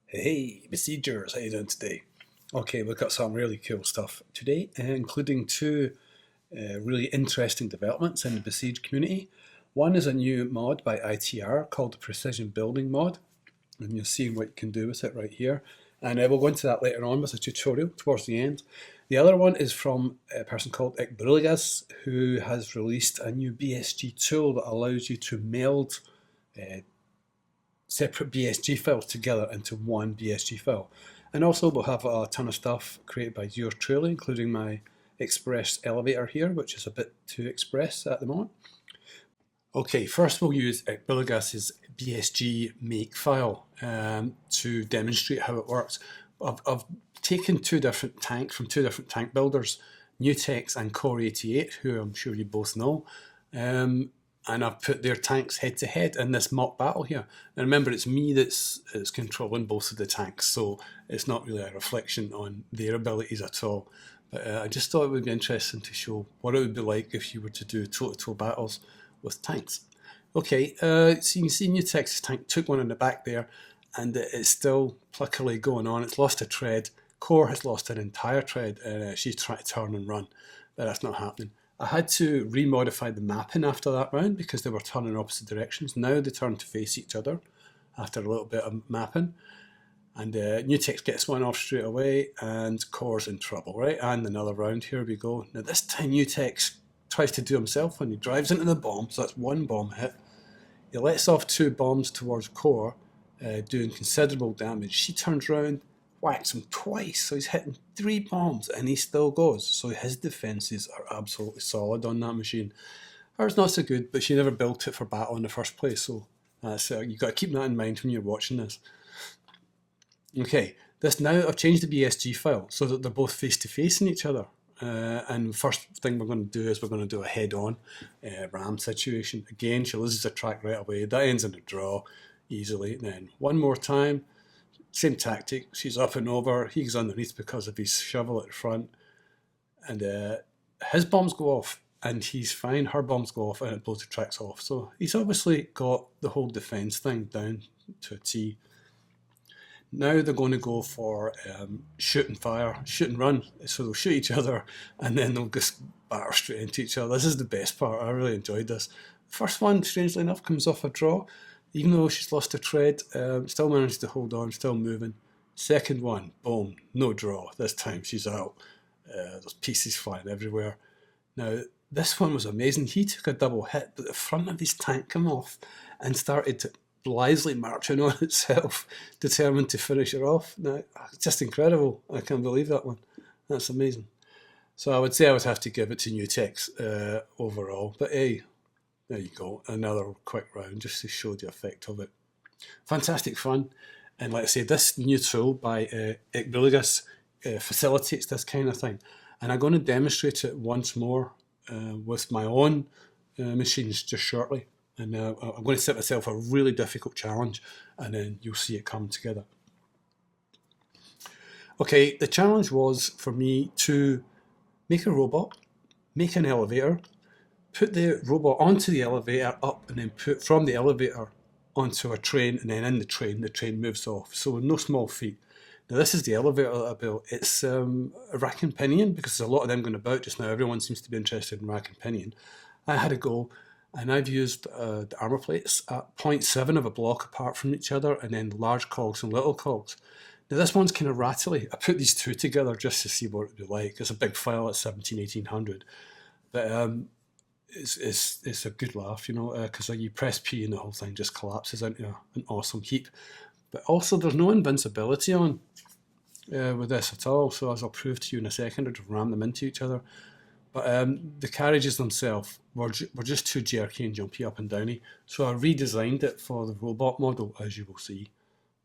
Hey, Besiegers, how you doing today? Okay, we've got some really cool stuff today, including two really interesting developments in the Besiege community. One is a new mod by ITR called the Precision Building mod, and you'll see what you can do with it right here. And we'll go into that later on with a tutorial towards the end. The other one is from a person called ekbruligas, who has released a new BSG tool that allows you to meld uh, separate BSG files together into one BSG file. And also we'll have a ton of stuff created by yours truly, including my Express elevator here, which is a bit too express at the moment. Okay, first we'll use ekbruligas's BSG make file to demonstrate how it works. I've taken two different tanks from two different tank builders, Neutex and Core 88, who I'm sure you both know. And I've put their tanks head to head in this mock battle here. And remember, it's me that's controlling both of the tanks, so it's not really a reflection on their abilities at all. But I just thought it would be interesting to show what it would be like if you were to do toe-to-toe battles with tanks. Okay, so you can see Nutex's tank took one in the back there, and it's still pluckily going on. It's lost a tread. Core has lost an entire tread, and she's trying to turn and run, but that's not happening. I had to remodify the mapping after that round because they were turning opposite directions. Now they turn to face each other after a little bit of mapping. And Neutex gets one off straight away and Core's in trouble, right? And another round, here we go. Now this time Neutex tries to do himself when he drives into the bomb, so that's one bomb hit. He lets off two bombs towards Core, doing considerable damage. She turns around, whacks him twice, so he's hitting three bombs and he still goes. So his defences are absolutely solid on that machine. Hers not so good, but she never built it for battle in the first place, so you've got to keep that in mind when you're watching this. Okay, this now I've changed the BSG file so that they're both face to face in each other. And the first thing we're going to do is we're going to do a head-on ram situation. Again, she loses a track right away. That ends in a draw easily. And then one more time, same tactic. She's up and over. He goes underneath because of his shovel at the front. And his bombs go off and he's fine. Her bombs go off and it blows the tracks off. So he's obviously got the whole defence thing down to a T. Now they're going to go for shoot and fire, shoot and run. So they'll shoot each other and then they'll just batter straight into each other. This is the best part. I really enjoyed this. The first one, strangely enough, comes off a draw. Even though she's lost a tread, still managed to hold on, still moving. Second one, boom, no draw. This time she's out. There's pieces flying everywhere. Now, this one was amazing. He took a double hit, but the front of his tank came off and started blithely marching on itself, determined to finish her off. Now, it's just incredible. I can't believe that one. That's amazing. So I would say I would have to give it to Neutex overall. But hey, there you go. Another quick round just to show the effect of it. Fantastic fun. And like I say, this new tool by ekbruligas facilitates this kind of thing. And I'm going to demonstrate it once more with my own machines just shortly. And I'm going to set myself a really difficult challenge and then you'll see it come together. Okay, the challenge was for me to make a robot, make an elevator, put the robot onto the elevator up and then put from the elevator onto a train, and then in the train moves off. So no small feat. Now this is the elevator that I built. It's a rack and pinion because there's a lot of them going about just now. Everyone seems to be interested in rack and pinion. I had a go and I've used the armour plates at 0.7 of a block apart from each other and then large cogs and little cogs. Now this one's kind of rattly. I put these two together just to see what it would be like. It's a big file at 1800. But it's a good laugh, you know, because you press P and the whole thing just collapses into an awesome heap. But also there's no invincibility on with this at all, so as I'll prove to you in a second, I'll just ram them into each other. But the carriages themselves were just too jerky and jumpy up and downy, so I redesigned it for the robot model, as you will see.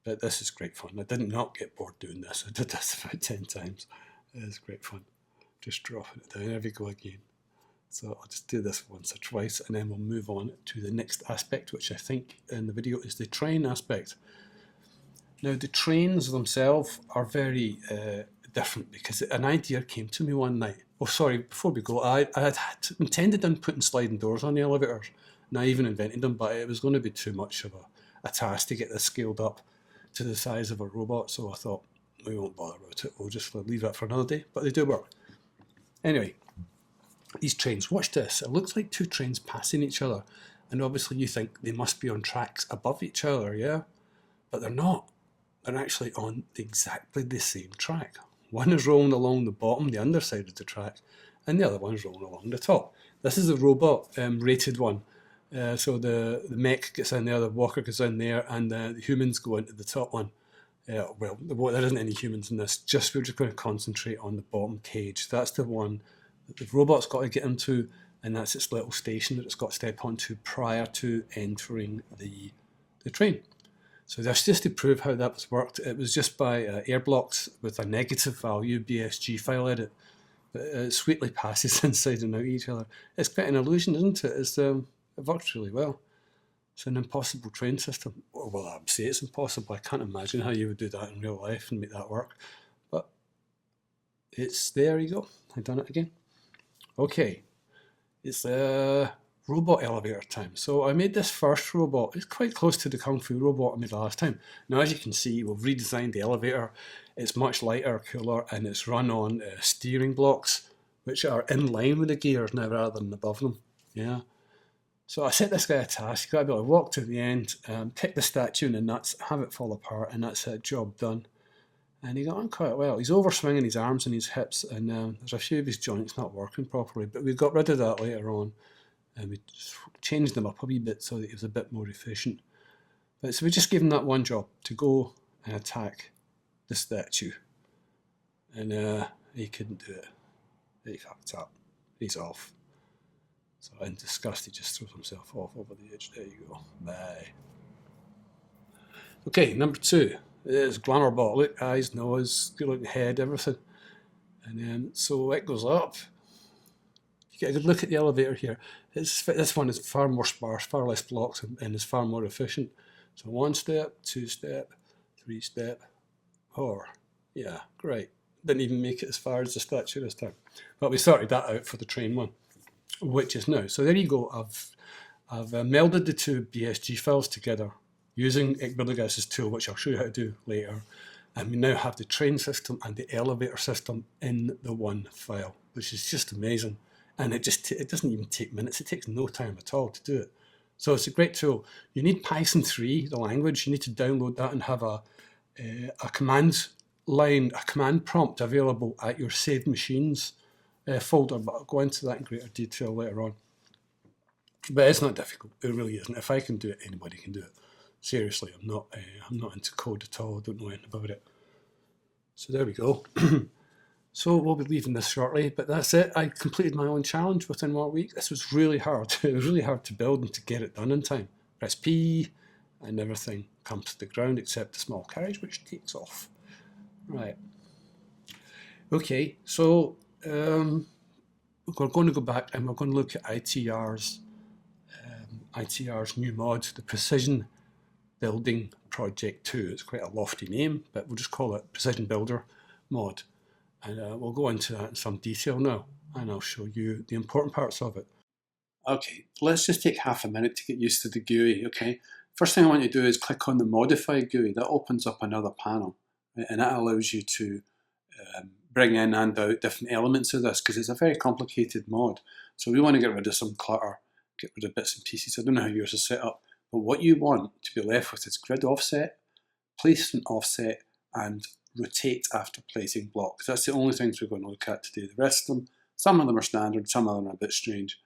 But this is great fun. I did not get bored doing this. I did this about 10 times. It is great fun. Just dropping it down. There we go again. So I'll just do this once or twice and then we'll move on to the next aspect, which I think in the video is the train aspect. Now the trains themselves are very different because an idea came to me one night. Oh sorry, before we go, I had intended on putting sliding doors on the elevators, and I even invented them, but it was going to be too much of a task to get this scaled up to the size of a robot, so I thought we won't bother about it, we'll just leave that for another day, but they do work. Anyway, these trains, watch this, it looks like two trains passing each other, and obviously you think they must be on tracks above each other, yeah? But they're not. They're actually on exactly the same track. One is rolling along the bottom, the underside of the track, and the other one's rolling along the top. This is the robot rated one. So the mech gets in there, the walker goes in there, and the humans go into the top one. Well, there isn't any humans in this. We're just going to concentrate on the bottom cage. That's the one that the robot's got to get into, and that's its little station that it's got to step onto prior to entering the train. So that's just to prove how that was worked. It was just by air blocks with a negative value BSG file edit. But it sweetly passes inside and out each other. It's quite an illusion, isn't it? It works really well. It's an impossible train system. Well, I would say it's impossible. I can't imagine how you would do that in real life and make that work. But there you go. I've done it again. Okay. It's robot elevator time. So I made this first robot. It's quite close to the Kung Fu robot I made last time. Now, as you can see, we've redesigned the elevator. It's much lighter, cooler, and it's run on steering blocks, which are in line with the gears now rather than above them. Yeah. So I set this guy a task. You've got to be able to walk to the end, pick the statue in the nuts, have it fall apart, and that's it, job done. And he got on quite well. He's over swinging his arms and his hips, and there's a few of his joints not working properly, but we got rid of that later on. And we changed them up a wee bit so that he was a bit more efficient. But so we just gave him that one job, to go and attack the statue. And he couldn't do it. He fucked up. He's off. So in disgust, he just throws himself off over the edge. There you go. Bye. Okay, number 2 is Glamour Bot. Look, eyes, nose, good looking head, everything. And so it goes up. You get a good look at the elevator here. This one is far more sparse, far less blocks, and is far more efficient. So 1 step, 2 step, 3 step, 4. Yeah, great. Didn't even make it as far as the statue this time. But we sorted that out for the train one, which is now. So there you go. I've melded the two BSG files together using ekbruligas' tool, which I'll show you how to do later. And we now have the train system and the elevator system in the one file, which is just amazing. And it doesn't even take minutes. It takes no time at all to do it. So it's a great tool. You need Python 3, the language. You need to download that and have a command line, a command prompt available at your saved machines folder. But I'll go into that in greater detail later on. But it's not difficult. It really isn't. If I can do it, anybody can do it. Seriously, I'm not into code at all. I don't know anything about it. So there we go. So we'll be leaving this shortly, but that's it. I completed my own challenge within 1 week. This was really hard. It was really hard to build and to get it done in time. Press P and everything comes to the ground except the small carriage, which takes off. Right. Okay, so we're going to go back and we're going to look at ITR's new mod, the Precision Building Project 2. It's quite a lofty name, but we'll just call it Precision Builder mod. And we'll go into that in some detail now, and I'll show you the important parts of it. Okay, let's just take half a minute to get used to the GUI, okay? First thing I want you to do is click on the Modify GUI. That opens up another panel, and that allows you to bring in and out different elements of this, because it's a very complicated mod. So we want to get rid of some clutter, get rid of bits and pieces. I don't know how yours is set up, but what you want to be left with is grid offset, placement offset, and rotate after placing blocks. That's the only things we're going to look at today. The rest of them, some of them are standard, some of them are a bit strange,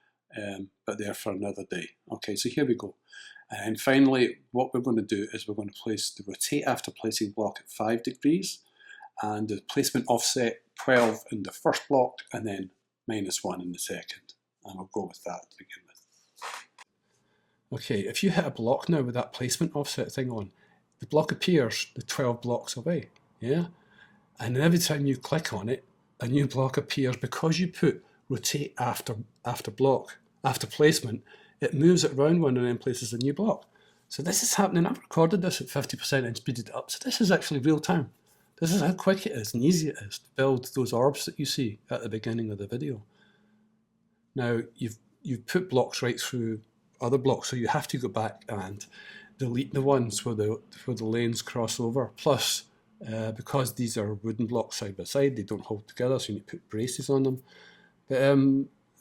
but they're for another day. Okay, so here we go. And finally, what we're going to do is we're going to place the rotate after placing block at 5 degrees, and the placement offset 12 in the first block, and then -1 in the second. And we'll go with that to begin with. Okay, if you hit a block now with that placement offset thing on, the block appears the 12 blocks away. Yeah, and then every time you click on it, a new block appears because you put rotate after block, after placement. It moves it around one and then places a new block. So this is happening. I've recorded this at 50% and speeded it up. So this is actually real time. This is how quick it is and easy it is to build those orbs that you see at the beginning of the video. Now you've put blocks right through other blocks, so you have to go back and delete the ones where the lanes cross over. Plus, because these are wooden blocks side by side, they don't hold together, so you need to put braces on them. But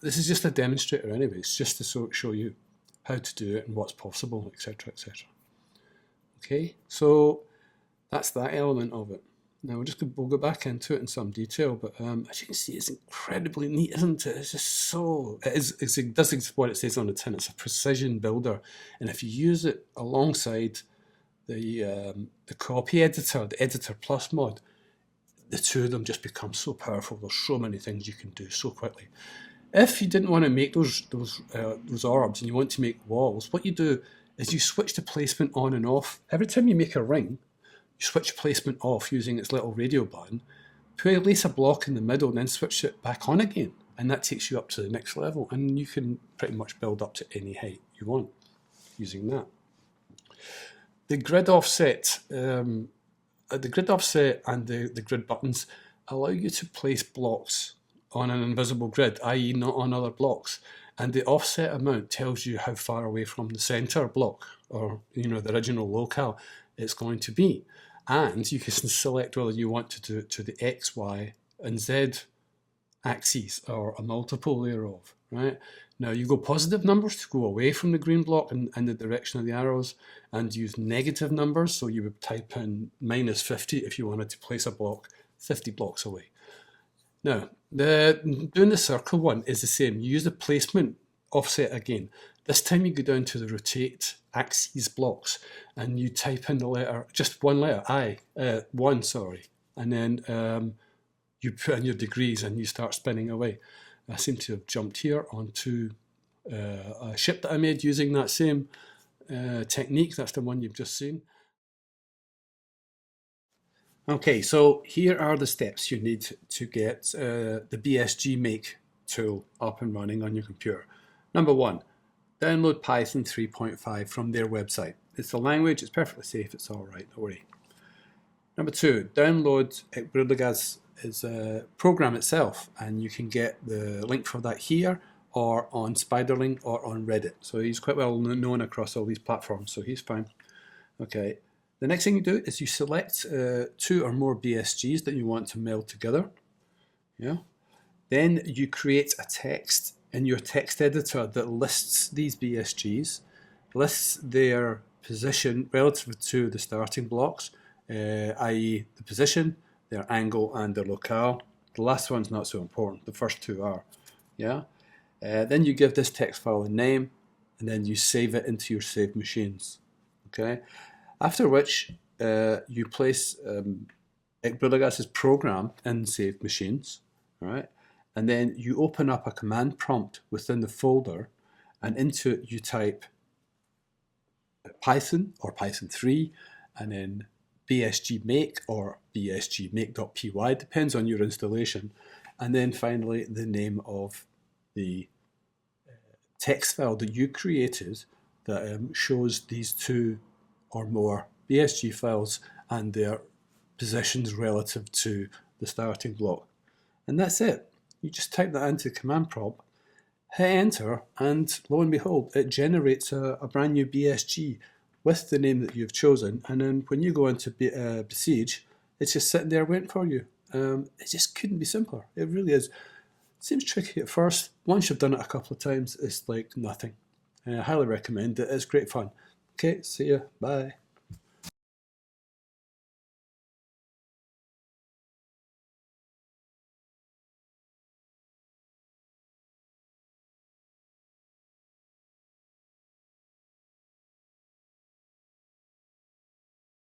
this is just a demonstrator anyway. It's just to show you how to do it and what's possible, etc., etc. Okay, so that's that element of it. Now we'll go back into it in some detail, but as you can see, it's incredibly neat, isn't it? It's just so, it does what it says on the tin. It's a precision builder, and if you use it alongside the copy editor, the Editor Plus mod, the two of them just become so powerful. There's so many things you can do so quickly. If you didn't want to make those orbs and you want to make walls, what you do is you switch the placement on and off. Every time you make a ring, you switch placement off using its little radio button, place a block in the middle and then switch it back on again. And that takes you up to the next level, and you can pretty much build up to any height you want using that. The grid offset, and the grid buttons allow you to place blocks on an invisible grid, i.e. not on other blocks. And the offset amount tells you how far away from the center block, or the original locale, it's going to be. And you can select whether you want to do it to the X, Y, and Z axes, or a multiple thereof, right? Now you go positive numbers to go away from the green block in the direction of the arrows, and use negative numbers, so you would type in -50 if you wanted to place a block 50 blocks away. Now, doing the circle one is the same. You use the placement offset again. This time you go down to the rotate axes blocks and you type in the letter, just one letter, one, sorry. And then you put in your degrees and you start spinning away. I seem to have jumped here onto a ship that I made using that same technique. That's the one you've just seen. Okay, so here are the steps you need to get the BSG Make tool up and running on your computer. Number one, download Python 3.5 from their website. It's a language, it's perfectly safe, it's all right, don't worry. Number two, download ekbruligas is a program itself, and you can get the link for that here or on Spiderling or on Reddit. So he's quite well known across all these platforms, so he's fine. Okay. The next thing you do is you select 2 or more BSGs that you want to meld together. Yeah. Then you create a text in your text editor that lists these BSGs, lists their position relative to the starting blocks, i.e. the position, their angle, and their locale. The last one's not so important. The first 2 are. Yeah. Then you give this text file a name, and then you save it into your saved machines. Okay. After which you place ekbruligas' program in saved machines, all right? And then you open up a command prompt within the folder, and into it you type Python or Python 3, and then BSG Make or BSG Make.py, depends on your installation, and then finally the name of the text file that you created that shows these 2 or more BSG files and their positions relative to the starting block. And that's it. You just type that into the command prompt, hit enter, and lo and behold, it generates a brand new BSG with the name that you've chosen. And then when you go into Besiege, it's just sitting there waiting for you. It just couldn't be simpler. It really is. Seems tricky at first. Once you've done it a couple of times, it's like nothing. I highly recommend it. It's great fun. Okay, see ya. Bye.